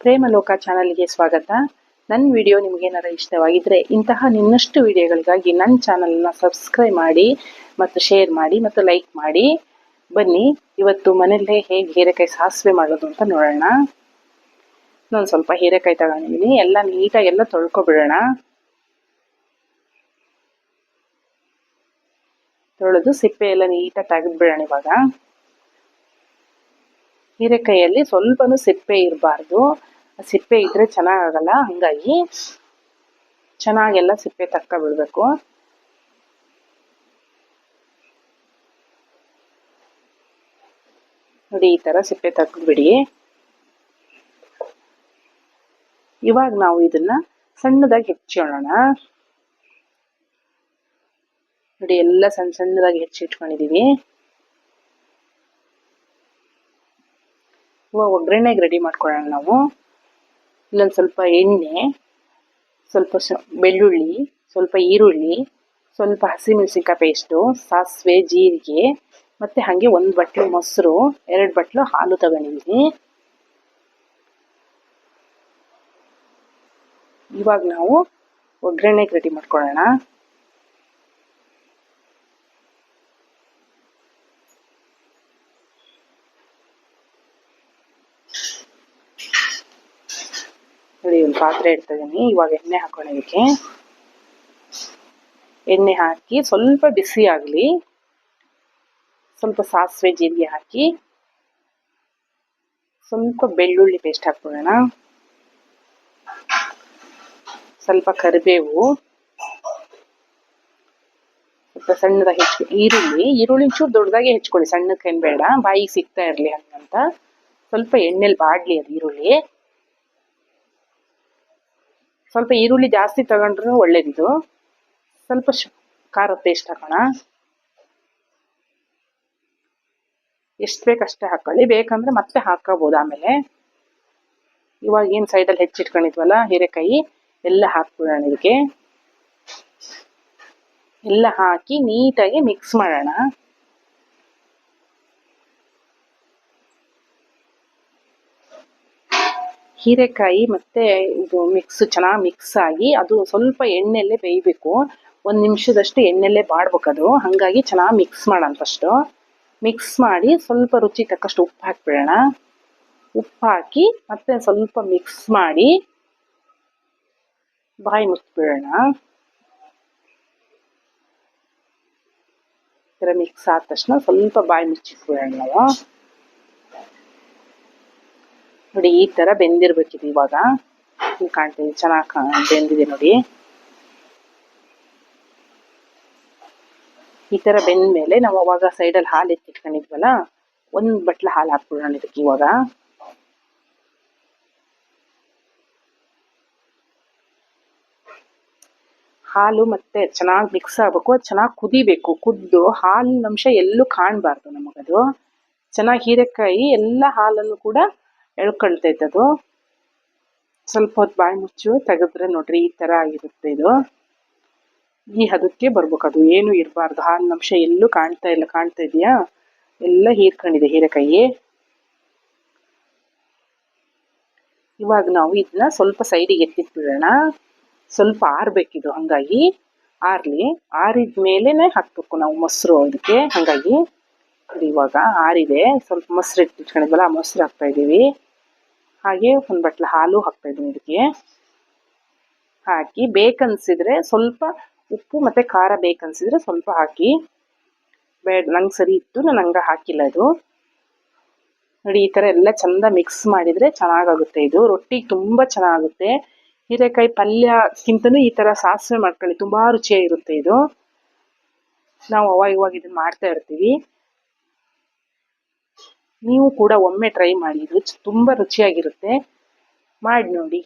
ಪ್ರೇಮಲೋಕ ಚಾನಲ್ಗೆ ಸ್ವಾಗತ. ನನ್ನ ವಿಡಿಯೋ ನಿಮಗೇನಾರ ಇಷ್ಟವಾಗಿದ್ದರೆ ಇಂತಹ ಇನ್ನಷ್ಟು ವಿಡಿಯೋಗಳಿಗಾಗಿ ನನ್ನ ಚಾನಲ್ನ ಸಬ್ಸ್ಕ್ರೈಬ್ ಮಾಡಿ ಮತ್ತು ಶೇರ್ ಮಾಡಿ ಮತ್ತು ಲೈಕ್ ಮಾಡಿ. ಬನ್ನಿ ಇವತ್ತು ಮನೆಯಲ್ಲೇ ಹೇಗೆ ಹೀರೆಕಾಯಿ ಸಾಸಿವೆ ಮಾಡೋದು ಅಂತ ನೋಡೋಣ. ನಾನು ಸ್ವಲ್ಪ ಹೀರೆಕಾಯಿ ತಗೊಂಡಿದ್ದೀನಿ. ಎಲ್ಲ ನೀಟಾಗಿ ಎಲ್ಲ ತೊಳ್ಕೊಬಿಡೋಣ. ತೊಳೆದು ಸಿಪ್ಪೆ ಎಲ್ಲ ನೀಟಾಗಿ ತೆಗೆದ್ಬಿಡೋಣ. ಇವಾಗ ಹೀರೆಕಾಯಿಯಲ್ಲಿ ಸ್ವಲ್ಪನೂ ಸಿಪ್ಪೆ ಇರಬಾರ್ದು. ಸಿಪ್ಪೆ ಇದ್ರೆ ಚೆನ್ನಾಗಲ್ಲ, ಹಂಗಾಗಿ ಚೆನ್ನಾಗೆಲ್ಲ ಸಿಪ್ಪೆ ತಕ್ಕ ಬಿಡ್ಬೇಕು. ನೋಡಿ, ಈ ತರ ಸಿಪ್ಪೆ ತಕ್ಬಿಡಿ. ಇವಾಗ ನಾವು ಇದನ್ನ ಸಣ್ಣದಾಗಿ ಹೆಚ್ಚೋಣ. ನೋಡಿ, ಎಲ್ಲ ಸಣ್ಣ ಸಣ್ಣದಾಗಿ ಹೆಚ್ಚಿಟ್ಕೊಂಡಿದೀವಿ. ಇವಾಗ ಒಗ್ಗರಣೆಗೆ ರೆಡಿ ಮಾಡ್ಕೊಳ್ಳೋಣ ನಾವು. ಇಲ್ಲೊಂದು ಸ್ವಲ್ಪ ಎಣ್ಣೆ, ಸ್ವಲ್ಪ ಬೆಳ್ಳುಳ್ಳಿ, ಸ್ವಲ್ಪ ಈರುಳ್ಳಿ, ಸ್ವಲ್ಪ ಹಸಿಮೆಣಸಿನಕಾಯಿ ಪೇಸ್ಟು, ಸಾಸಿವೆ, ಜೀರಿಗೆ, ಮತ್ತೆ ಹಾಗೆ 1 ಬಟ್ಲು ಮೊಸರು, 2 ಬಟ್ಲು ಹಾಲು ತಗೊಂಡಿದ್ದೀನಿ. ಇವಾಗ ನಾವು ಒಗ್ಗರಣೆಗೆ ರೆಡಿ ಮಾಡ್ಕೊಳ್ಳೋಣ. ನೋಡಿ, ಒಂದು ಪಾತ್ರೆ ಇಡ್ತಿದ್ದೀನಿ. ಇವಾಗ ಎಣ್ಣೆ ಹಾಕೊಳ್ಳೋದಕ್ಕೆ. ಎಣ್ಣೆ ಹಾಕಿ ಸ್ವಲ್ಪ ಬಿಸಿ ಆಗಲಿ. ಸ್ವಲ್ಪ ಸಾಸಿವೆ ಜೀರಿಗೆ ಹಾಕಿ ಸ್ವಲ್ಪ ಬೆಳ್ಳುಳ್ಳಿ ಪೇಸ್ಟ್ ಹಾಕೊಳ್ಳೋಣ. ಸ್ವಲ್ಪ ಕರಿಬೇವು, ಸ್ವಲ್ಪ ಸಣ್ಣದಾಗಿ ಈರುಳ್ಳಿ ಚೂರು ದೊಡ್ಡದಾಗಿ ಹೆಚ್ಕೊಳ್ಳಿ, ಸಣ್ಣಕ್ಕೇನು ಬೇಡ, ಬಾಯಿಗೆ ಸಿಗ್ತಾ ಇರಲಿ ಹಂಗಂತ. ಸ್ವಲ್ಪ ಎಣ್ಣೆಲಿ ಬಾಡ್ಲಿ ಅದು ಈರುಳ್ಳಿ. ಸ್ವಲ್ಪ ಈರುಳ್ಳಿ ಜಾಸ್ತಿ ತಗೊಂಡ್ರು ಒಳ್ಳೇದಿದು. ಸ್ವಲ್ಪ ಖಾರದ ಪೇಸ್ಟ್ ಹಾಕೋಣ. ಎಷ್ಟು ಬೇಕಷ್ಟೇ ಹಾಕೊಳ್ಳಿ, ಬೇಕಂದ್ರೆ ಮತ್ತೆ ಹಾಕೋಬಹುದು ಆಮೇಲೆ. ಇವಾಗ ಏನು ಸೈಡಲ್ಲಿ ಹೆಚ್ಚಿಟ್ಕೊಂಡಿದ್ವಲ್ಲ ಹೀರೆಕಾಯಿ ಎಲ್ಲ ಹಾಕ್ಬಿಡೋಣ. ಇದಕ್ಕೆ ಎಲ್ಲ ಹಾಕಿ ನೀಟಾಗಿ ಮಿಕ್ಸ್ ಮಾಡೋಣ. ಹೀರೆಕಾಯಿ ಮತ್ತೆ ಇದು ಚೆನ್ನಾಗಿ ಮಿಕ್ಸ್ ಆಗಿ ಅದು ಸ್ವಲ್ಪ ಎಣ್ಣೆಲ್ಲೇ ಬೇಯಬೇಕು. 1 ನಿಮಿಷದಷ್ಟು ಎಣ್ಣೆಲ್ಲೇ ಬಾಡ್ಬೇಕು ಅದು. ಹಾಗಾಗಿ ಚೆನ್ನಾಗಿ ಮಿಕ್ಸ್ ಮಾಡೋಣ. ಫಸ್ಟು ಮಿಕ್ಸ್ ಮಾಡಿ ಸ್ವಲ್ಪ ರುಚಿ ತಕ್ಕಷ್ಟು ಉಪ್ಪು ಹಾಕ್ಬಿಡೋಣ. ಉಪ್ಪು ಹಾಕಿ ಮತ್ತೆ ಸ್ವಲ್ಪ ಮಿಕ್ಸ್ ಮಾಡಿ ಬಾಯಿ ಮುಚ್ಚಿಬಿಡೋಣ. ಈ ಥರ ಮಿಕ್ಸ್ ಆದ ತಕ್ಷಣ ಸ್ವಲ್ಪ ಬಾಯಿ ಮುಚ್ಚಿಟ್ಬಿಡೋಣ ನಾವು. ನೋಡಿ, ಈ ತರ ಬೆಂದಿರ್ಬೇಕಿದೆ. ಇವಾಗ ಕಾಣ್ತೀವಿ, ಚೆನ್ನಾಗಿ ಬೆಂದಿದೆ ನೋಡಿ. ಈ ತರ ಬೆಂದ ಮೇಲೆ ನಾವು ಅವಾಗ ಸೈಡಲ್ಲಿ ಹಾಲು ಎತ್ತಿಟ್ಕೊಂಡಿದ್ವಲ್ಲ, 1 ಬಟ್ಲು ಹಾಲು ಹಾಕ್ಬಿಡೋಣ ಇದಕ್ಕೆ. ಇವಾಗ ಹಾಲು ಮತ್ತೆ ಚೆನ್ನಾಗಿ ಮಿಕ್ಸ್ ಆಗ್ಬೇಕು. ಅದು ಚೆನ್ನಾಗಿ ಕುದಿಬೇಕು. ಕುದ್ದು ಹಾಲಿನ ಅಂಶ ಎಲ್ಲೂ ಕಾಣಬಾರ್ದು ನಮಗದು. ಚೆನ್ನಾಗಿ ಹೀರೆಕಾಯಿ ಎಲ್ಲ ಹಾಲನ್ನು ಕೂಡ ಎಳ್ಕೊಳ್ತೈತೆ ಅದು. ಸ್ವಲ್ಪ ಹೊತ್ತು ಬಾಯಿ ಮುಚ್ಚು ತೆಗೆದ್ರೆ ನೋಡ್ರಿ, ಈ ತರ ಆಗಿರುತ್ತೆ ಇದು. ಈ ಹದಕ್ಕೆ ಬರ್ಬೇಕು. ಅದು ಏನು ಇರಬಾರ್ದು. ಹಾಲಿನ ಅಂಶ ಎಲ್ಲೂ ಕಾಣ್ತಾ ಇಲ್ಲ. ಕಾಣ್ತಾ ಇದೆಯಾ? ಎಲ್ಲ ಹೀರ್ಕೊಂಡಿದೆ ಹೀರೆಕಾಯಿ. ಇವಾಗ ನಾವು ಇದನ್ನ ಸ್ವಲ್ಪ ಸೈಡಿಗೆ ಎತ್ತಿಟ್ಬಿಡೋಣ. ಸ್ವಲ್ಪ ಆರ್ಬೇಕಿದು, ಹಂಗಾಗಿ ಆರ್ಲಿ. ಆರಿದ ಮೇಲೆನೆ ಹಾಕ್ಬೇಕು ನಾವು ಮೊಸರು ಇದಕ್ಕೆ. ಹಂಗಾಗಿ ಇವಾಗ ಆರಿದೆ. ಸ್ವಲ್ಪ ಮೊಸರು ಇಟ್ಕೊಂಡಿದ್ವಲ್ಲ, ಆ ಮೊಸರು ಹಾಕ್ತಾ ಇದೀವಿ. ಹಾಗೆ 1 ಬಟ್ಲು ಹಾಲು ಹಾಕ್ತಾ ಇದೀನಿ ಇದಕ್ಕೆ. ಹಾಕಿ ಬೇಕನ್ಸಿದ್ರೆ ಸ್ವಲ್ಪ ಉಪ್ಪು ಮತ್ತೆ ಖಾರ ಬೇಕನ್ಸಿದ್ರೆ ಸ್ವಲ್ಪ ಹಾಕಿ. ಬೇಡ, ನಂಗೆ ಸರಿ ಇತ್ತು, ನಾನು ಹಂಗ ಹಾಕಿಲ್ಲ ಇದು. ನೋಡಿ, ಈ ತರ ಎಲ್ಲ ಚಂದ ಮಿಕ್ಸ್ ಮಾಡಿದ್ರೆ ಚೆನ್ನಾಗಾಗುತ್ತೆ ಇದು. ರೊಟ್ಟಿಗೆ ತುಂಬಾ ಚೆನ್ನಾಗುತ್ತೆ. ಹೀರೆಕಾಯಿ ಪಲ್ಯಕ್ಕಿಂತನೂ ಈ ತರ ಸಾಸಿವೆ ಮಾಡ್ಕೊಳ್ಳಿ, ತುಂಬಾ ರುಚಿಯಾಗಿರುತ್ತೆ ಇದು. ನಾವು ಅವಾಗ ಇದನ್ನ ಮಾಡ್ತಾ ಇರ್ತೀವಿ. ನೀವು ಕೂಡ ಒಮ್ಮೆ ಟ್ರೈ ಮಾಡಿ, ಇದು ತುಂಬಾ ರುಚಿಯಾಗಿರುತ್ತೆ. ಮಾಡಿ ನೋಡಿ.